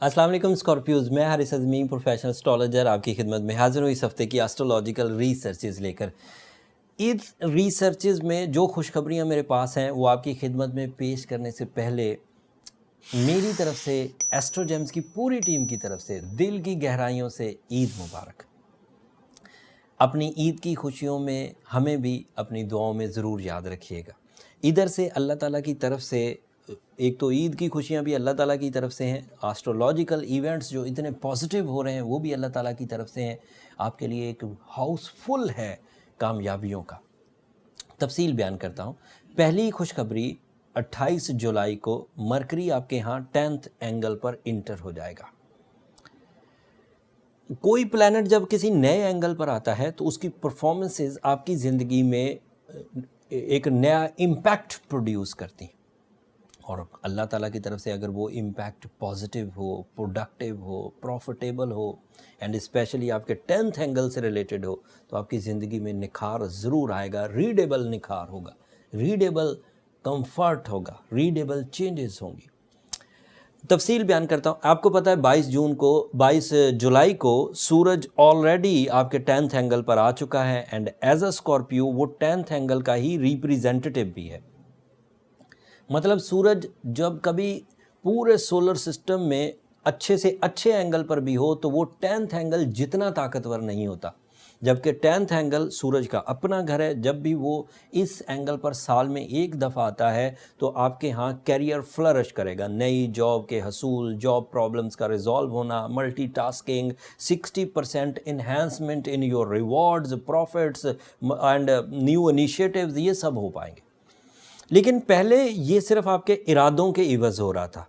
अस्सलाम वालेकुम स्कॉर्पियोज, मैं हारिस अज़मी प्रोफेशनल एस्ट्रोलॉजर आपकी खिदमत में हाजिर हूँ इस हफ्ते की एस्ट्रोलॉजिकल रिसर्चेज लेकर। इस रिसर्चेज में जो खुशखबरियाँ मेरे पास हैं वो आपकी खिदमत में पेश करने से पहले मेरी तरफ से, एस्ट्रोजेम्स की पूरी टीम की तरफ से दिल की गहराइयों से ईद मुबारक। अपनी ईद की खुशियों में हमें भी अपनी दुआओं में ज़रूर याद रखिएगा। इधर से अल्लाह ताला की तरफ से एक तो ईद की खुशियाँ भी अल्लाह ताला की तरफ से हैं, एस्ट्रोलॉजिकल इवेंट्स जो इतने पॉजिटिव हो रहे हैं वो भी अल्लाह ताला की तरफ से हैं। आपके लिए एक हाउस फुल है कामयाबियों का। तफसील बयान करता हूँ। पहली खुशखबरी 28 जुलाई को मरकरी आपके यहाँ 10th एंगल पर इंटर हो जाएगा। कोई प्लैनेट जब किसी नए एंगल पर आता है तो उसकी परफॉर्मेंसेस आपकी ज़िंदगी में एक नया इम्पैक्ट प्रोड्यूस करती हैं, और अल्लाह ताला की तरफ से अगर वो इम्पैक्ट पॉजिटिव हो, प्रोडक्टिव हो, प्रॉफिटेबल हो एंड स्पेशली आपके 10th एंगल से रिलेटेड हो तो आपकी ज़िंदगी में निखार ज़रूर आएगा। रीडेबल निखार होगा, रीडेबल कंफर्ट होगा, रीडेबल चेंजेस होंगी। तफसील बयान करता हूँ। आपको पता है 22 जुलाई को सूरज ऑलरेडी आपके 10th एंगल पर आ चुका है एंड एज अ स्कॉर्पियो वो 10th एंगल का ही रिप्रेजेंटेटिव भी है। मतलब सूरज जब कभी पूरे सोलर सिस्टम में अच्छे से अच्छे एंगल पर भी हो तो वो 10th एंगल जितना ताकतवर नहीं होता, जबकि 10th एंगल सूरज का अपना घर है। जब भी वो इस एंगल पर साल में एक दफ़ा आता है तो आपके यहाँ कैरियर फ्लरिश करेगा, नई जॉब के हसूल, जॉब प्रॉब्लम्स का रिजॉल्व होना, multitasking, 60% enhancement in your rewards, profits and new initiatives, ये सब हो पाएंगे। लेकिन पहले ये सिर्फ आपके इरादों के इवज़ हो रहा था,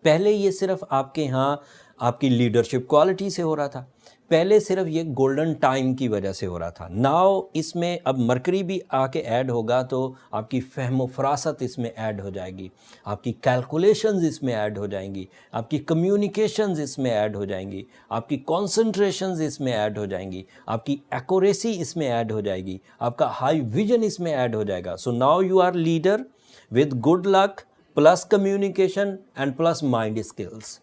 पहले ये सिर्फ आपके यहाँ आपकी लीडरशिप क्वालिटी से हो रहा था, पहले सिर्फ ये गोल्डन टाइम की वजह से हो रहा था। नाउ इसमें अब मरकरी भी आके ऐड होगा तो आपकी फहम फरासत इसमें ऐड हो जाएगी, आपकी कैलकुलेशंस इसमें ऐड हो जाएंगी, आपकी कम्युनिकेशंस इसमें ऐड हो जाएंगी, आपकी कॉन्सेंट्रेशंस इसमें ऐड हो जाएंगी, आपकी एक्यूरेसी इसमें ऐड हो जाएगी, आपका हाई विजन इसमें ऐड हो जाएगा। So now you are leader with good luck plus communication and plus mind skills.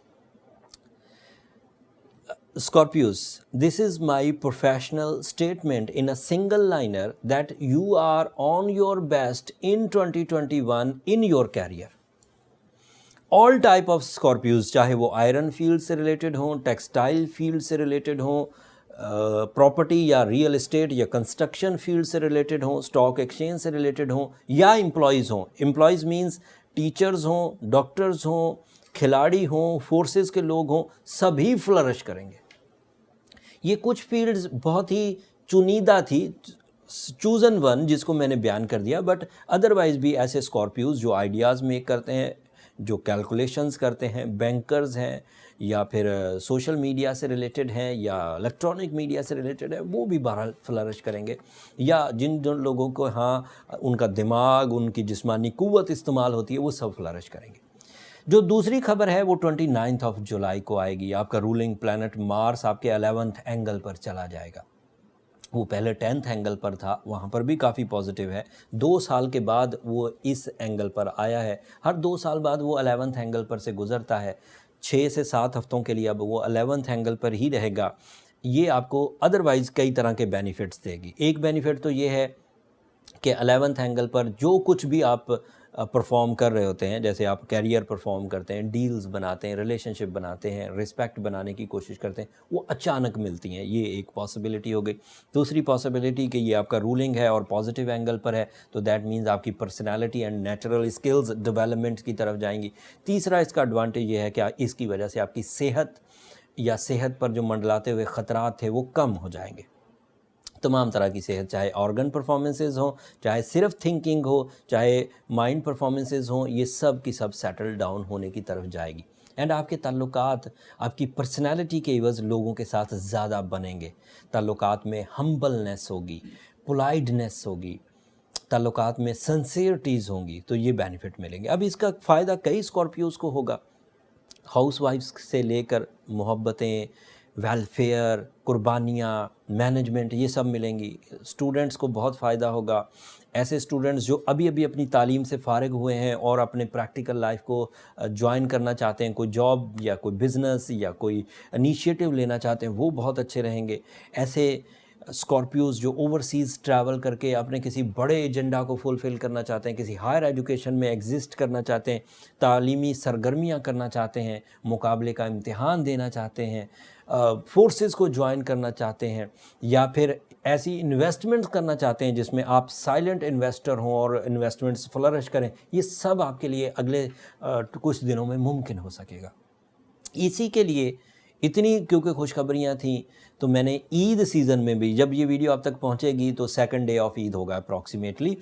Scorpios, this is my professional statement in a single liner that you are on your best in 2021 in your career. All type of Scorpios, चाहे वो iron field से related हों, textile field से related हों, property या real estate या construction field से related हों, स्टॉक एक्सचेंज से रिलेटेड हों, या एम्प्लॉयज़ हों। एम्प्लॉयज़ मीन्स टीचर्स हों, डॉक्टर्स हों, खिलाड़ी हों, फोर्सेस के लोग हों, सभी फ्लरिश करेंगे। ये कुछ फील्ड्स बहुत ही चुनिंदा थी, चूज़न वन, जिसको मैंने बयान कर दिया, बट अदरवाइज़ भी ऐसे स्कॉर्पियोज जो आइडियाज़ मेक करते हैं, जो कैलकुलेशंस करते हैं, बैंकर्स हैं, या फिर सोशल मीडिया से रिलेटेड हैं या इलेक्ट्रॉनिक मीडिया से रिलेटेड है, वो भी बहरहाल फ्लरिश करेंगे। या जिन लोगों को हाँ उनका दिमाग, उनकी जिस्मानी क़ुव्वत इस्तेमाल होती है, वो सब फ्लरिश करेंगे। जो दूसरी खबर है वो 29 जुलाई को आएगी। आपका रूलिंग प्लैनेट मार्स आपके 11th एंगल पर चला जाएगा। वो पहले 10th एंगल पर था, वहाँ पर भी काफ़ी पॉजिटिव है। 2 साल के बाद वो इस एंगल पर आया है। हर 2 साल बाद वो 11th एंगल पर से गुज़रता है। 6 से 7 हफ्तों के लिए अब वो 11th एंगल पर ही रहेगा। ये आपको अदरवाइज़ कई तरह के बेनिफिट्स देगी। एक बेनिफिट तो ये है कि 11th एंगल पर जो कुछ भी आप परफॉर्म कर रहे होते हैं, जैसे आप कैरियर परफॉर्म करते हैं, डील्स बनाते हैं, रिलेशनशिप बनाते हैं, रिस्पेक्ट बनाने की कोशिश करते हैं, वो अचानक मिलती हैं। ये एक पॉसिबिलिटी हो गई। दूसरी पॉसिबिलिटी कि ये आपका रूलिंग है और पॉजिटिव एंगल पर है, तो दैट मीन्स आपकी personality and natural skills development की तरफ जाएंगी। तीसरा इसका एडवांटेज ये है कि इसकी वजह से आपकी सेहत या सेहत पर जो मंडलाते हुए ख़तरात थे वो कम हो जाएंगे। तमाम तरह की सेहत, चाहे ऑर्गन परफॉर्मेंसेस हों, चाहे सिर्फ थिंकिंग हो, चाहे माइंड परफॉर्मेंसेस हों, ये सब की सब सेटल डाउन होने की तरफ जाएगी। एंड आपके ताल्लुकात आपकी पर्सनैलिटी के एवज़ लोगों के साथ ज़्यादा बनेंगे। ताल्लुकात में हम्बलनेस होगी, पोलाइटनेस होगी, ताल्लुकात में सिंसियरिटीज़ होंगी, तो ये बेनिफिट मिलेंगे। अब इसका फ़ायदा कई स्कॉर्पियोज़ को होगा। हाउस वाइफ्स से लेकर मोहब्बतें, वेलफेयर, कुर्बानियाँ, मैनेजमेंट, ये सब मिलेंगी। स्टूडेंट्स को बहुत फ़ायदा होगा। ऐसे स्टूडेंट्स जो अभी अभी अपनी तालीम से फ़ारिग हुए हैं और अपने प्रैक्टिकल लाइफ को ज्वाइन करना चाहते हैं, कोई जॉब या कोई बिज़नेस या कोई इनिशिएटिव लेना चाहते हैं, वो बहुत अच्छे रहेंगे। ऐसे स्कॉर्पियोज़ जो ओवरसीज़ ट्रैवल करके अपने किसी बड़े एजेंडा को फुलफ़िल करना चाहते हैं, किसी हायर एजुकेशन में एग्जिस्ट करना चाहते हैं, तालीमी सरगर्मियाँ करना चाहते हैं, मुकाबले का इम्तिहान देना चाहते हैं, फोर्सेस को ज्वाइन करना चाहते हैं, या फिर ऐसी इन्वेस्टमेंट्स करना चाहते हैं जिसमें आप साइलेंट इन्वेस्टर हों और इन्वेस्टमेंट्स फ्लरिश करें, ये सब आपके लिए अगले कुछ दिनों में मुमकिन हो सकेगा। इसी के लिए इतनी क्योंकि खुशखबरियाँ थीं, तो मैंने ईद सीज़न में भी, जब ये वीडियो आप तक पहुँचेगी तो सेकंड डे ऑफ ईद होगा अप्रॉक्सीमेटली,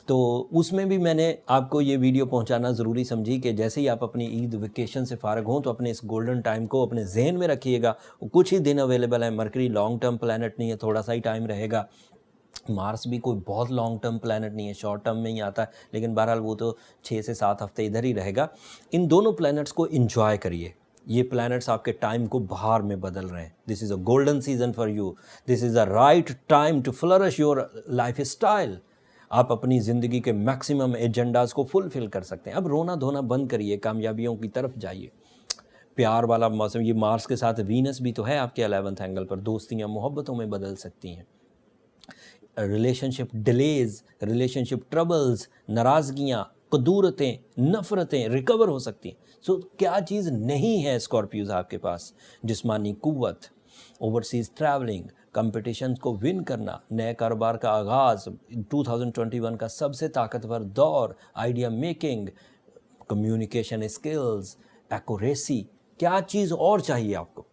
तो उसमें भी मैंने आपको ये वीडियो पहुंचाना ज़रूरी समझी कि जैसे ही आप अपनी ईद वेकेशन से फ़ारिग हों तो अपने इस गोल्डन टाइम को अपने जहन में रखिएगा। कुछ ही दिन अवेलेबल है। मरकरी लॉन्ग टर्म प्लैनेट नहीं है, थोड़ा सा ही टाइम रहेगा। मार्स भी कोई बहुत लॉन्ग टर्म प्लैनेट नहीं है, शॉर्ट टर्म में ही आता है, लेकिन बहरहाल वो तो 6 से 7 हफ्ते इधर ही रहेगा। इन दोनों प्लैनेट्स को इंजॉय करिए। ये प्लैनेट्स आपके टाइम को बहार में बदल रहे हैं। This is a golden season for you. This is a right time to flourish your lifestyle. आप अपनी ज़िंदगी के मैक्सिमम एजेंडाज़ को फुलफ़िल कर सकते हैं। अब रोना धोना बंद करिए, कामयाबियों की तरफ जाइए। प्यार वाला मौसम, ये मार्स के साथ वीनस भी तो है आपके 11th एंगल पर, दोस्तियाँ मोहब्बतों में बदल सकती हैं। रिलेशनशिप डिलेज, रिलेशनशिप ट्रबल्स, नाराज़गियाँ, कदूरतें, नफ़रतें रिकवर हो सकती हैं। सो क्या चीज़ नहीं है स्कॉर्पियोज़ आपके पास? जिस्मानी कुव्वत, ओवरसीज़ ट्रैवलिंग, कंपटीशन को विन करना, नए कारोबार का आगाज़, 2021 का सबसे ताकतवर दौर, idea making, communication skills, accuracy. क्या चीज़ और चाहिए आपको?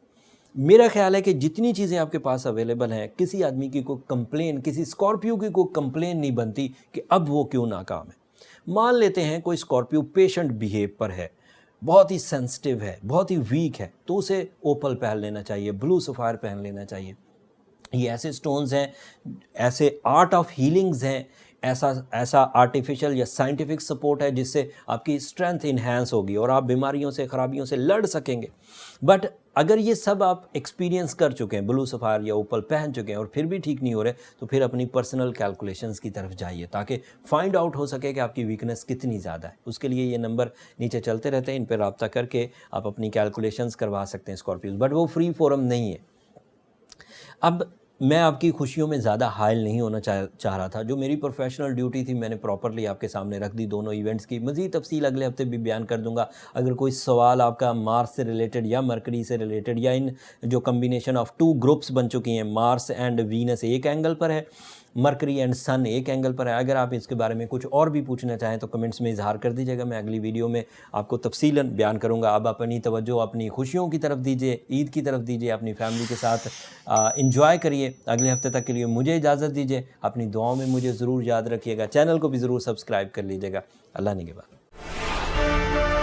मेरा ख्याल है कि जितनी चीज़ें आपके पास अवेलेबल हैं, किसी आदमी की कोई कंप्लेन, किसी स्कॉर्पियो की कोई कंप्लेन नहीं बनती कि अब वो क्यों नाकाम है। मान लेते हैं कोई स्कॉर्पियो पेशेंट बिहेव पर है, बहुत ही सेंसिटिव है, बहुत ही वीक है, तो उसे ओपल पहन लेना चाहिए, ब्लू सफ़ायर पहन लेना चाहिए। ये ऐसे स्टोन्स हैं, ऐसे आर्ट ऑफ हीलिंग्स हैं, ऐसा आर्टिफिशियल या साइंटिफिक सपोर्ट है जिससे आपकी स्ट्रेंथ इन्हेंस होगी और आप बीमारियों से, खराबियों से लड़ सकेंगे। बट अगर ये सब आप एक्सपीरियंस कर चुके हैं, ब्लू सफ़ायर या ओपल पहन चुके हैं और फिर भी ठीक नहीं हो रहे, तो फिर अपनी पर्सनल कैलकुलेशंस की तरफ जाइए ताकि फाइंड आउट हो सके कि आपकी वीकनेस कितनी ज़्यादा है। उसके लिए ये नंबर नीचे चलते रहते हैं, इन पर रब्ता करके आप अपनी कैलकुलेशंस करवा सकते हैं स्कॉर्पियोज़, बट वो फ्री फोरम नहीं है। अब मैं आपकी खुशियों में ज़्यादा हायल नहीं होना चाह रहा था। जो मेरी प्रोफेशनल ड्यूटी थी मैंने प्रॉपरली आपके सामने रख दी, दोनों इवेंट्स की। मज़ीद तफसील अगले हफ्ते भी बयान कर दूंगा। अगर कोई सवाल आपका मार्स से रिलेटेड या मरकरी से रिलेटेड या इन जो कम्बिनेशन ऑफ 2 ग्रुप्स बन चुकी हैं, मार्स एंड वीनस एक एंगल पर है, मरकरी एंड सन एक एंगल पर है, अगर आप इसके बारे में कुछ और भी पूछना चाहें तो कमेंट्स में इजहार कर दीजिएगा। मैं अगली वीडियो में आपको तफसीलन बयान करूंगा। अब अपनी तवज्जो अपनी खुशियों की तरफ दीजिए, ईद की तरफ दीजिए, अपनी फैमिली के साथ इंजॉय करिए। अगले हफ्ते तक के लिए मुझे इजाज़त दीजिए। अपनी दुआओं में मुझे ज़रूर याद रखिएगा। चैनल को भी ज़रूर सब्सक्राइब कर लीजिएगा। अल्लाह निगहबान।